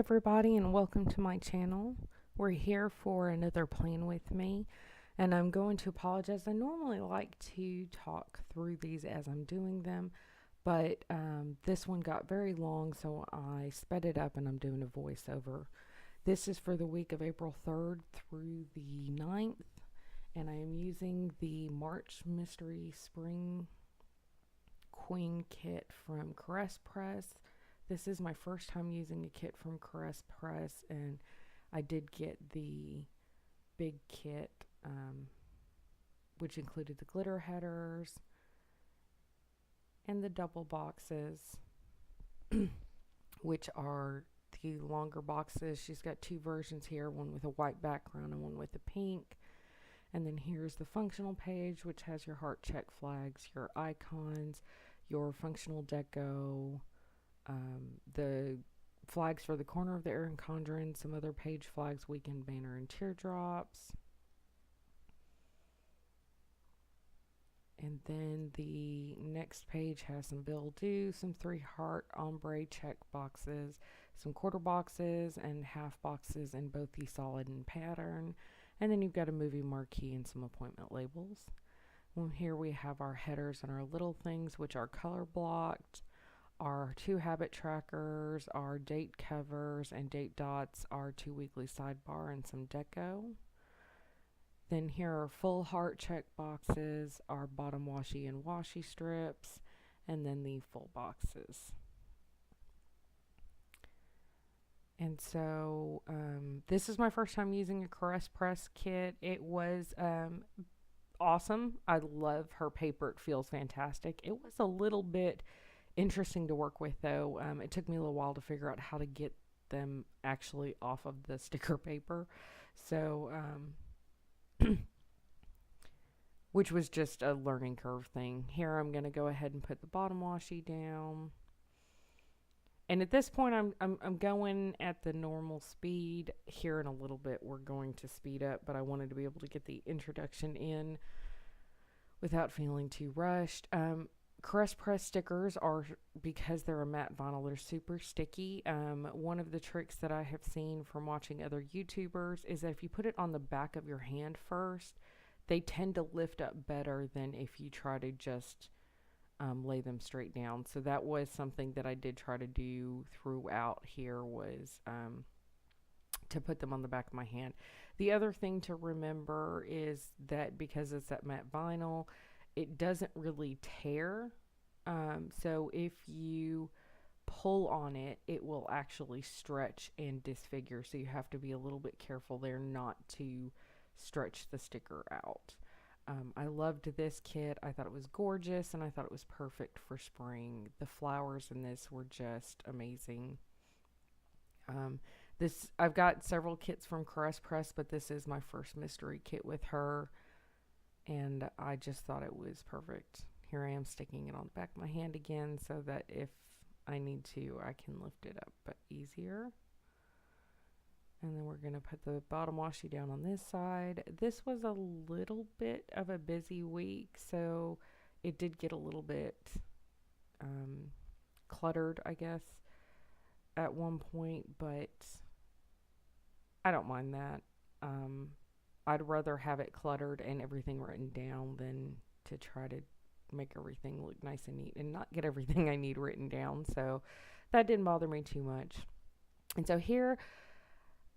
everybody, and welcome to my channel. We're here for another plan with me, and I'm going to apologize. I normally like to talk through these as I'm doing them, but this one got very long, so I sped it up and I'm doing a voiceover. This is for the week of April 3rd through the 9th, and I am using the March Mystery Spring Queen kit from Caress Press. This is my first time using a kit from Caress Press, and I did get the big kit, which included the glitter headers and the double boxes, which are the longer boxes. She's got two versions here, one with a white background and one with a pink. And then here's the functional page, which has your heart check flags, your icons, your functional deco, the flags for the corner of the Erin Condren, some other page flags, weekend banner, and teardrops. And then the next page has some bill due, some 3-heart ombre check boxes, some quarter boxes and half boxes in both the solid and pattern. And then you've got a movie marquee and some appointment labels. Well, here we have our headers and our little things, which are color blocked. Our 2 habit trackers, our date covers and date dots, our 2 weekly sidebar, and some deco. Then here are full heart check boxes, our bottom washi and washi strips, and then the full boxes. And so this is my first time using a Caress Press kit. It was awesome. I love her paper. It feels fantastic. It was a little bit interesting to work with, though. It took me a little while to figure out how to get them actually off of the sticker paper. So, which was just a learning curve thing. Here I'm going to go ahead and put the bottom washi down. And at this point, I'm going at the normal speed. Here in a little bit, we're going to speed up, but I wanted to be able to get the introduction in without feeling too rushed. Caress Press stickers are, because they're a matte vinyl, they're super sticky. One of the tricks that I have seen from watching other YouTubers is that if you put it on the back of your hand first, they tend to lift up better than if you try to just lay them straight down. So that was something that I did try to do throughout here, was to put them on the back of my hand. The other thing to remember is that because it's that matte vinyl, it doesn't really tear. So if you pull on it, it will actually stretch and disfigure. So you have to be a little bit careful there not to stretch the sticker out. I loved this kit. I thought it was gorgeous, and I thought it was perfect for spring. The flowers in this were just amazing. I've got several kits from Caress Press, but this is my first mystery kit with her, and I just thought it was perfect. Here I am sticking it on the back of my hand again so that if I need to, I can lift it up but easier. And then we're going to put the bottom washi down on this side. This was a little bit of a busy week, so it did get a little bit cluttered, I guess, at one point, but I don't mind that. I'd rather have it cluttered and everything written down than to try to make everything look nice and neat and not get everything I need written down. So that didn't bother me too much. And so here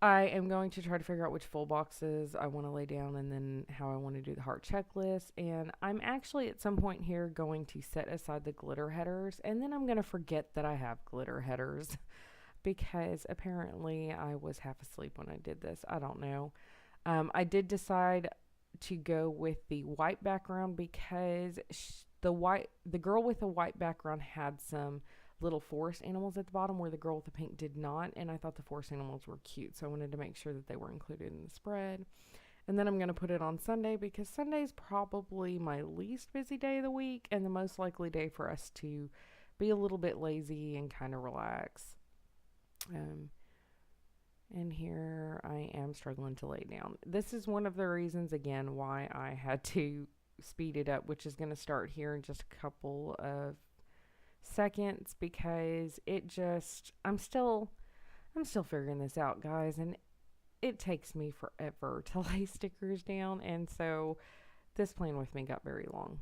I am going to try to figure out which full boxes I want to lay down and then how I want to do the heart checklist. And I'm actually at some point here going to set aside the glitter headers, and then I'm going to forget that I have glitter headers because apparently I was half asleep when I did this. I don't know. I did decide to go with the white background because the girl with the white background had some little forest animals at the bottom where the girl with the pink did not, and I thought the forest animals were cute, so I wanted to make sure that they were included in the spread. And then I'm going to put it on Sunday because Sunday is probably my least busy day of the week and the most likely day for us to be a little bit lazy and kind of relax. And here I am struggling to lay down. This is one of the reasons, again, why I had to speed it up, which is going to start here in just a couple of seconds, because it just, I'm still I'm still figuring this out, guys, and it takes me forever to lay stickers down, and so this plan with me got very long.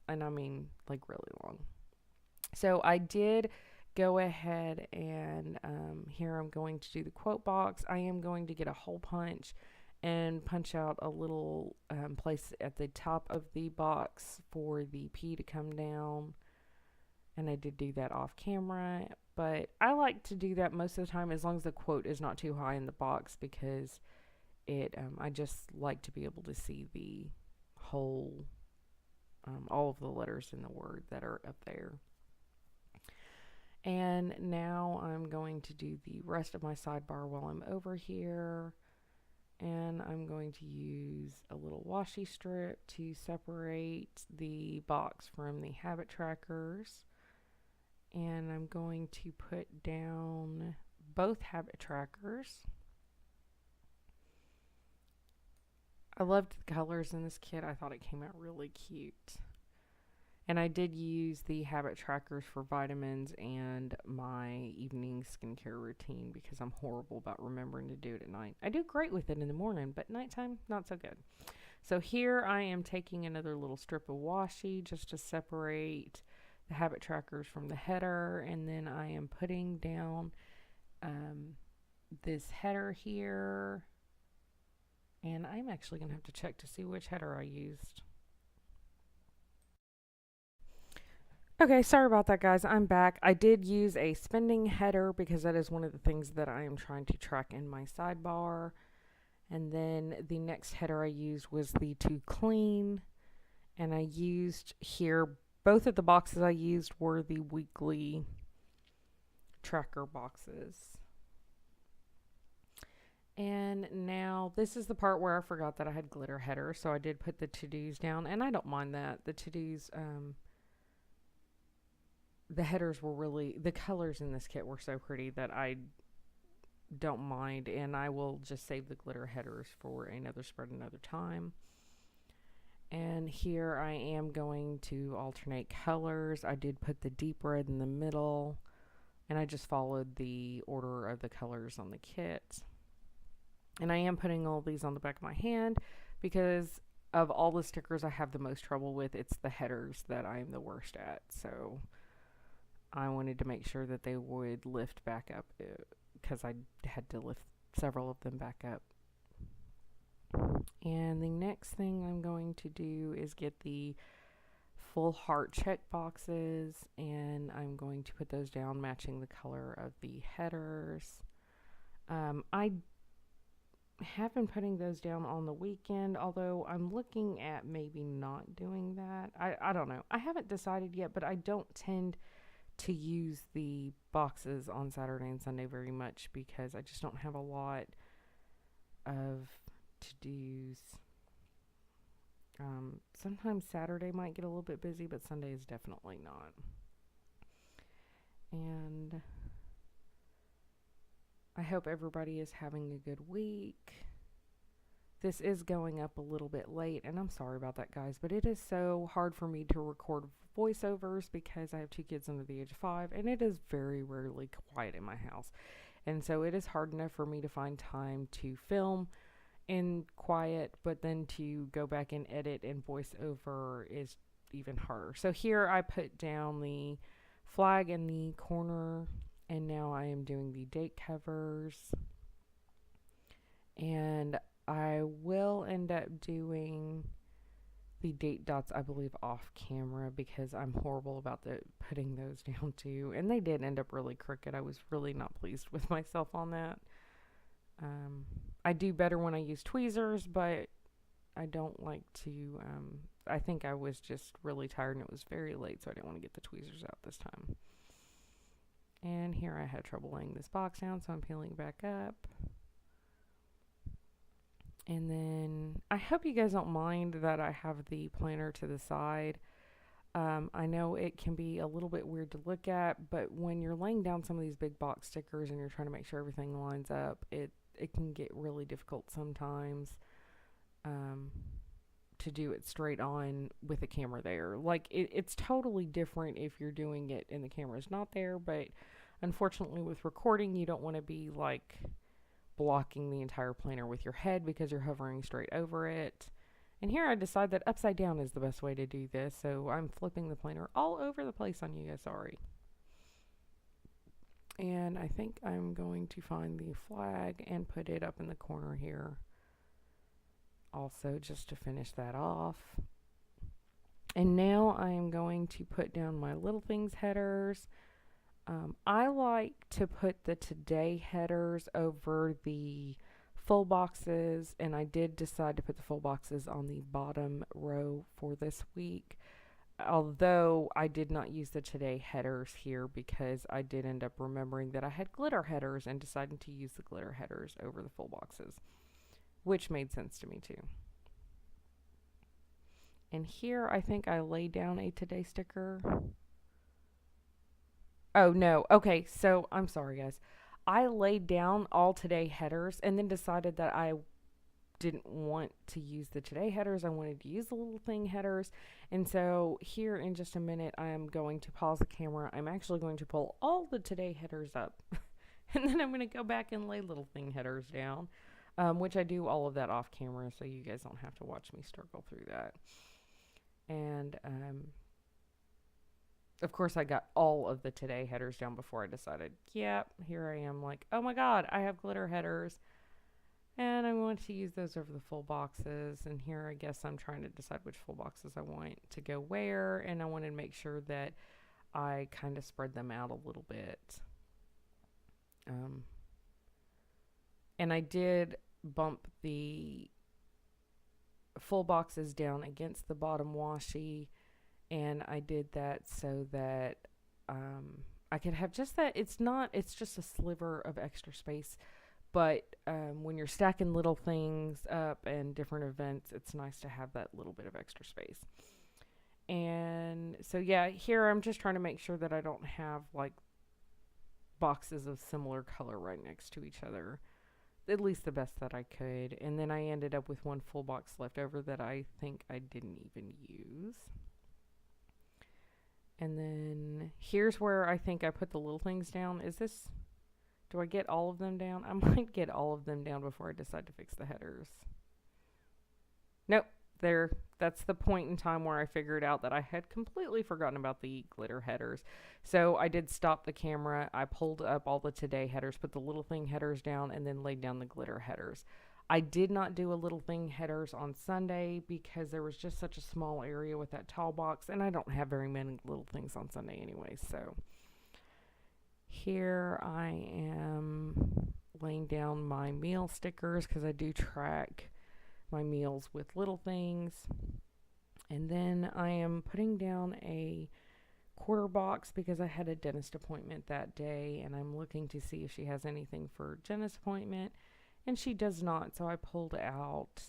And I mean, like, really long. So I did go ahead and here I'm going to do the quote box. I am going to get a hole punch and punch out a little place at the top of the box for the P to come down. And I did do that off camera, but I like to do that most of the time as long as the quote is not too high in the box, because I just like to be able to see the whole, all of the letters in the word that are up there. And now I'm going to do the rest of my sidebar while I'm over here. And I'm going to use a little washi strip to separate the box from the habit trackers. And I'm going to put down both habit trackers. I loved the colors in this kit. I thought it came out really cute. And I did use the habit trackers for vitamins and my evening skincare routine, because I'm horrible about remembering to do it at night. I do great with it in the morning, but nighttime, not so good. So here I am taking another little strip of washi just to separate the habit trackers from the header, and then I am putting down this header here, and I'm actually going to have to check to see which header I used. Okay, sorry about that, guys. I'm back. I did use a spending header because that is one of the things that I am trying to track in my sidebar. And then the next header I used was the to clean, and I used here, both of the boxes I used were the weekly tracker boxes. And now this is the part where I forgot that I had glitter headers, so I did put the to-dos down, and I don't mind that. The to-dos, the headers were really, the colors in this kit were so pretty that I don't mind, and I will just save the glitter headers for another spread another time. And here I am going to alternate colors. I did put the deep red in the middle, and I just followed the order of the colors on the kit. And I am putting all these on the back of my hand because of all the stickers I have the most trouble with, it's the headers that I am the worst at. So I wanted to make sure that they would lift back up, because I had to lift several of them back up. And the next thing I'm going to do is get the full heart check boxes, and I'm going to put those down matching the color of the headers. I have been putting those down on the weekend, although I'm looking at maybe not doing that. I don't know. I haven't decided yet, but I don't tend to use the boxes on Saturday and Sunday very much because I just don't have a lot of to-dos. Sometimes Saturday might get a little bit busy, but Sunday is definitely not. And I hope everybody is having a good week. This is going up a little bit late, and I'm sorry about that, guys, but it is so hard for me to record voiceovers because I have 2 kids under the age of 5, and it is very rarely quiet in my house. And so it is hard enough for me to find time to film in quiet, but then to go back and edit and voiceover is even harder. So here I put down the flag in the corner, and now I am doing the date covers, and I will end up doing the date dots, I believe, off camera because I'm horrible about putting those down too, and they did end up really crooked. I was really not pleased with myself on that. I do better when I use tweezers, but I don't like to, I think I was just really tired and it was very late, so I didn't want to get the tweezers out this time. And here I had trouble laying this box down, so I'm peeling back up. And then I hope you guys don't mind that I have the planner to the side. I know it can be a little bit weird to look at, but when you're laying down some of these big box stickers and you're trying to make sure everything lines up, it can get really difficult sometimes to do it straight on with the camera there. Like, it's totally different if you're doing it and the camera's not there, but Unfortunately, with recording, you don't want to be like blocking the entire planner with your head because you're hovering straight over it. And here I decide that upside down is the best way to do this, so I'm flipping the planner all over the place on you guys, sorry. And I think I'm going to find the flag and put it up in the corner here also, just to finish that off. And now I am going to put down my little things headers. I like to put the today headers over the full boxes, and I did decide to put the full boxes on the bottom row for this week. Although I did not use the today headers here because I did end up remembering that I had glitter headers and deciding to use the glitter headers over the full boxes, which made sense to me too. And here I think I laid down a today sticker. Oh no, okay, so I'm sorry guys. I laid down all today headers and then decided that I didn't want to use the today headers. I wanted to use the little thing headers. And so here in just a minute, I am going to pause the camera. I'm actually going to pull all the today headers up. And then I'm going to go back and lay little thing headers down, which I do all of that off camera, so you guys don't have to watch me struggle through that. And of course, I got all of the today headers down before I decided, yep, here I am like, oh my God, I have glitter headers. And I want to use those over the full boxes. And here I guess I'm trying to decide which full boxes I want to go where. And I wanted to make sure that I kind of spread them out a little bit. And I did bump the full boxes down against the bottom washi. And I did that so that I could have just that. It's just a sliver of extra space. But when you're stacking little things up and different events, it's nice to have that little bit of extra space. And so, yeah, here I'm just trying to make sure that I don't have, like, boxes of similar color right next to each other. At least the best that I could. And then I ended up with one full box left over that I think I didn't even use. And then here's where I think I put the little things down. Do I get all of them down? I might get all of them down before I decide to fix the headers. Nope. That's the point in time where I figured out that I had completely forgotten about the glitter headers. So I did stop the camera. I pulled up all the today headers, put the little thing headers down, and then laid down the glitter headers. I did not do a little thing headers on Sunday because there was just such a small area with that tall box, and I don't have very many little things on Sunday anyway, so... Here I am laying down my meal stickers because I do track my meals with little things. And then I am putting down a quarter box because I had a dentist appointment that day and I'm looking to see if she has anything for dentist appointment. And she does not, so I pulled out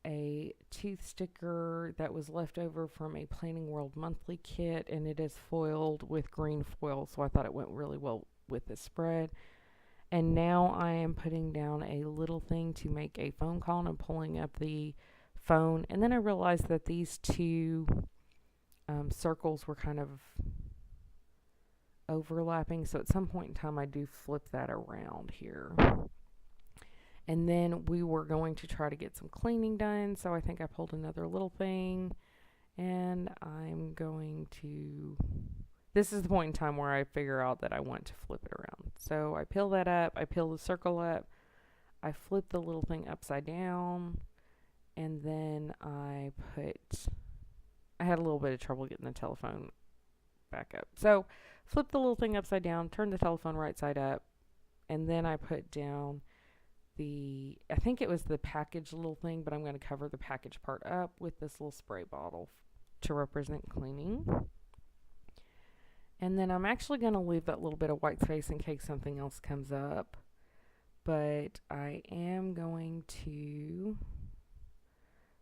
a tooth sticker that was left over from a Planning World monthly kit, and it is foiled with green foil, so I thought it went really well with this spread. And now I am putting down a little thing to make a phone call, and I'm pulling up the phone, and then I realized that these two circles were kind of overlapping, so at some point in time I do flip that around here. And then we were going to try to get some cleaning done. So I think I pulled another little thing. And I'm going to... This is the point in time where I figure out that I want to flip it around. So I peel that up. I peel the circle up. I flip the little thing upside down. And then I had a little bit of trouble getting the telephone back up. So flip the little thing upside down. Turn the telephone right side up. And then I put down... I think it was the package little thing, but I'm going to cover the package part up with this little spray bottle to represent cleaning. And then I'm actually going to leave that little bit of white space in case something else comes up. But I am going to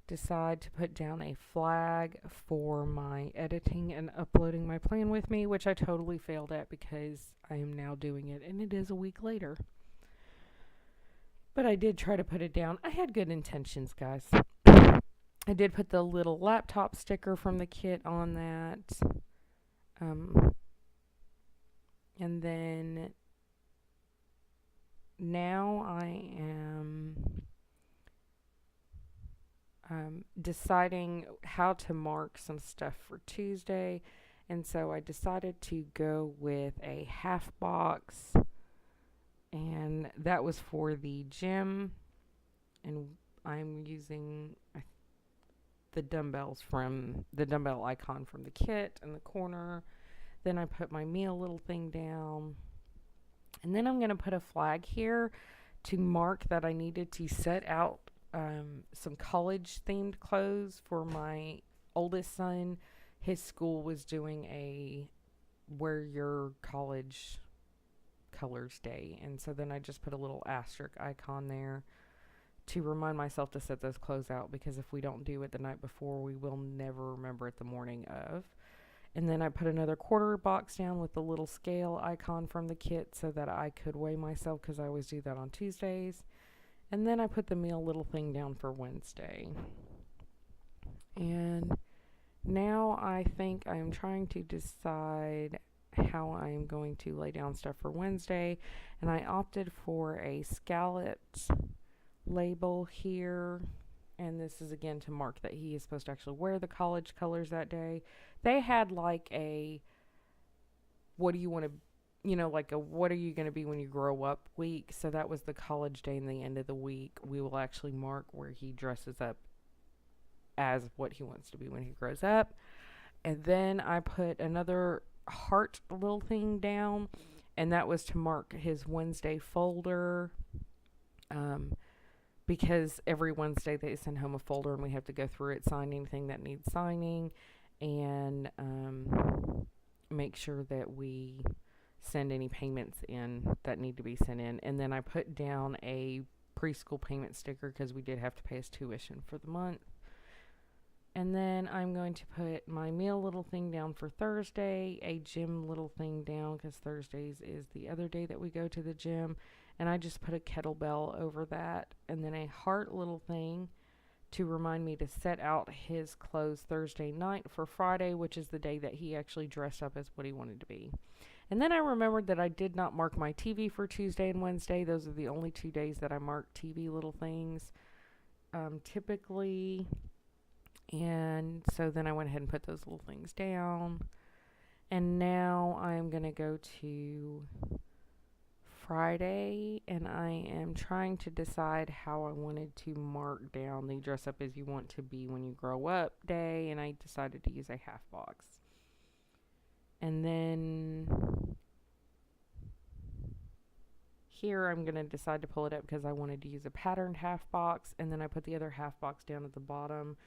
decide to put down a flag for my editing and uploading my plan with me, which I totally failed at because I am now doing it, and it is a week later. But I did try to put it down. I had good intentions, guys. I did put the little laptop sticker from the kit on that. And And then now I am deciding how to mark some stuff for Tuesday. And so I decided to go with a half box, and that was for the gym. And I'm using the dumbbells from the dumbbell icon from the kit in the corner. Then I put my meal little thing down. And then I'm going to put a flag here to mark that I needed to set out some college themed clothes for my oldest son. His school was doing a wear your college colors day. And so then I just put a little asterisk icon there to remind myself to set those clothes out, because if we don't do it the night before, we will never remember it the morning of. And then I put another quarter box down with the little scale icon from the kit so that I could weigh myself, because I always do that on Tuesdays. And then I put the meal little thing down for Wednesday. And now I think I am trying to decide how I am going to lay down stuff for Wednesday. And I opted for a scalloped label here. And this is again to mark that he is supposed to actually wear the college colors that day. They had like a, what do you want to, like a, what are you going to be when you grow up week. So that was the college day, and the end of the week we will actually mark where he dresses up as what he wants to be when he grows up. And then I put another heart little thing down, and that was to mark his Wednesday folder. Because every Wednesday they send home a folder and we have to go through it, sign anything that needs signing, and make sure that we send any payments in that need to be sent in. And then I put down a preschool payment sticker because we did have to pay his tuition for the month. And then I'm going to put my meal little thing down for Thursday, a gym little thing down because Thursdays is the other day that we go to the gym. And I just put a kettlebell over that, and then a heart little thing to remind me to set out his clothes Thursday night for Friday, which is the day that he actually dressed up as what he wanted to be. And then I remembered that I did not mark my TV for Tuesday and Wednesday. Those are the only 2 days that I mark TV little things typically. And so then I went ahead and put those little things down. And now I'm going to go to Friday, and I am trying to decide how I wanted to mark down the dress up as you want to be when you grow up day, and I decided to use a half box. And then here I'm going to decide to pull it up because I wanted to use a patterned half box, and then I put the other half box down at the bottom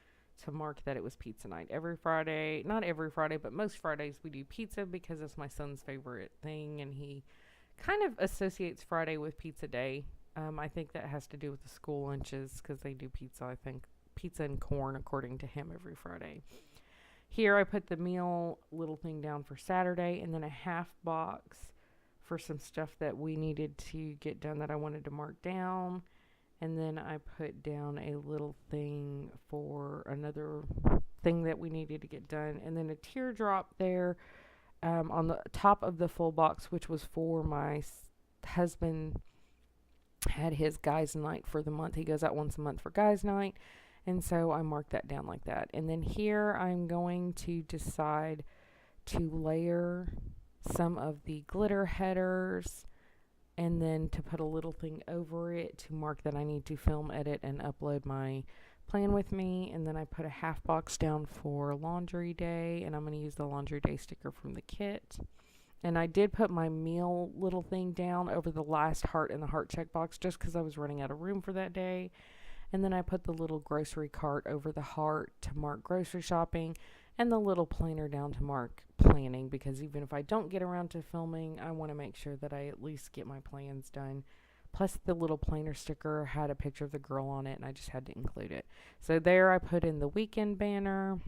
to mark that it was pizza night. Every Friday, not every Friday, but most Fridays we do pizza because it's my son's favorite thing, and he kind of associates Friday with pizza day. I think that has to do with the school lunches because they do pizza, I think. Pizza and corn, according to him, every Friday. Here I put the meal little thing down for Saturday, and then a half box for some stuff that we needed to get done that I wanted to mark down. And then I put down a little thing for another thing that we needed to get done. And then a teardrop there on the top of the full box, which was for my husband had his guys night for the month. He goes out once a month for guys night. And so I marked that down like that. And then here I'm going to decide to layer some of the glitter headers, and then to put a little thing over it to mark that I need to film, edit, and upload my plan with me. And then I put a half box down for laundry day, and I'm going to use the laundry day sticker from the kit. And I did put my meal little thing down over the last heart in the heart check box just because I was running out of room for that day. And then I put the little grocery cart over the heart to mark grocery shopping, and the little planner down to mark planning, because even if I don't get around to filming, I want to make sure that I at least get my plans done. Plus the little planner sticker had a picture of the girl on it, and I just had to include it. So there I put in the weekend banner.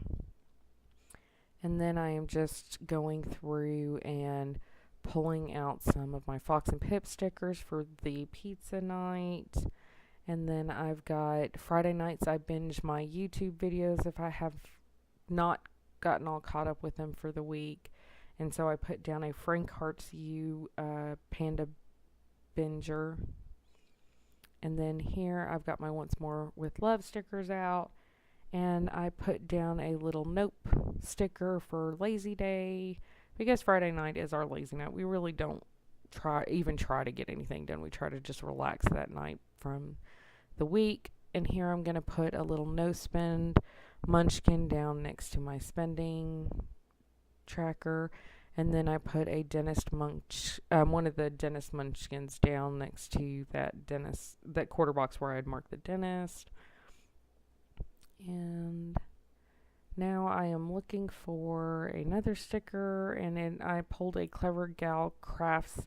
And then I am just going through and pulling out some of my Fox and Pip stickers for the pizza night. And then I've got Friday nights I binge my YouTube videos if I have not gotten all caught up with them for the week. And so I put down a Frank Hart's Panda Binger. And then here I've got my Once More with Love stickers out. And I put down a little Nope sticker for Lazy Day, because Friday night is our lazy night. We really don't try to get anything done. We try to just relax that night from the week. And here I'm going to put a little no spend munchkin down next to my spending tracker. And then I put a one of the dentist munchkins down next to that quarter box where I'd marked the dentist. And now I am looking for another sticker, and then I pulled a Clever Gal Crafts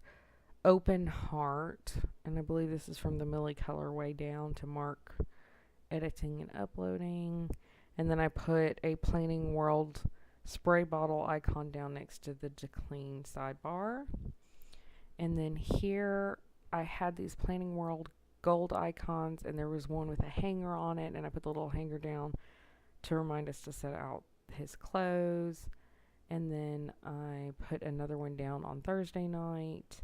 Open Heart, and I believe this is from the Millie colorway down to mark editing and uploading. And then I put a Planning World spray bottle icon down next to the To Clean sidebar. And then here I had these Planning World gold icons, and there was one with a hanger on it, and I put the little hanger down to remind us to set out his clothes. And then I put another one down on Thursday night,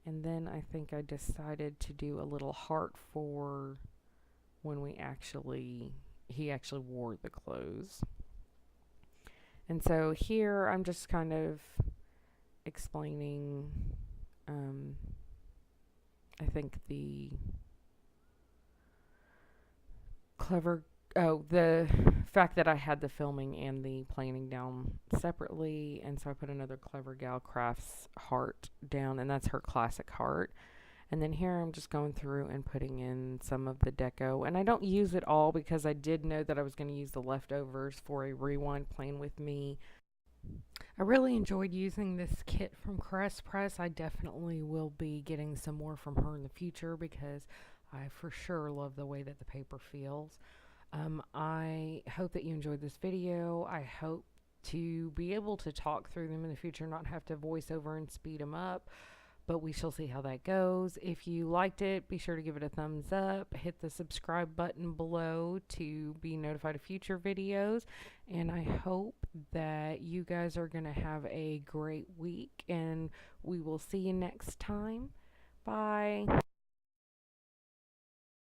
and then I think I decided to do a little heart for when he actually wore the clothes. And so here I'm just kind of explaining I think the the fact that I had the filming and the planning down separately, and so I put another Clever Gal Crafts heart down, and that's her classic heart. And then here I'm just going through and putting in some of the deco, and I don't use it all because I did know that I was going to use the leftovers for a rewind Plan With Me. I really enjoyed using this kit from Crest Press. I definitely will be getting some more from her in the future because I for sure love the way that the paper feels. I hope that you enjoyed this video. I hope to be able to talk through them in the future, not have to voice over and speed them up, but we shall see how that goes. If you liked it, be sure to give it a thumbs up. Hit the subscribe button below to be notified of future videos. And I hope that you guys are going to have a great week, and we will see you next time. Bye.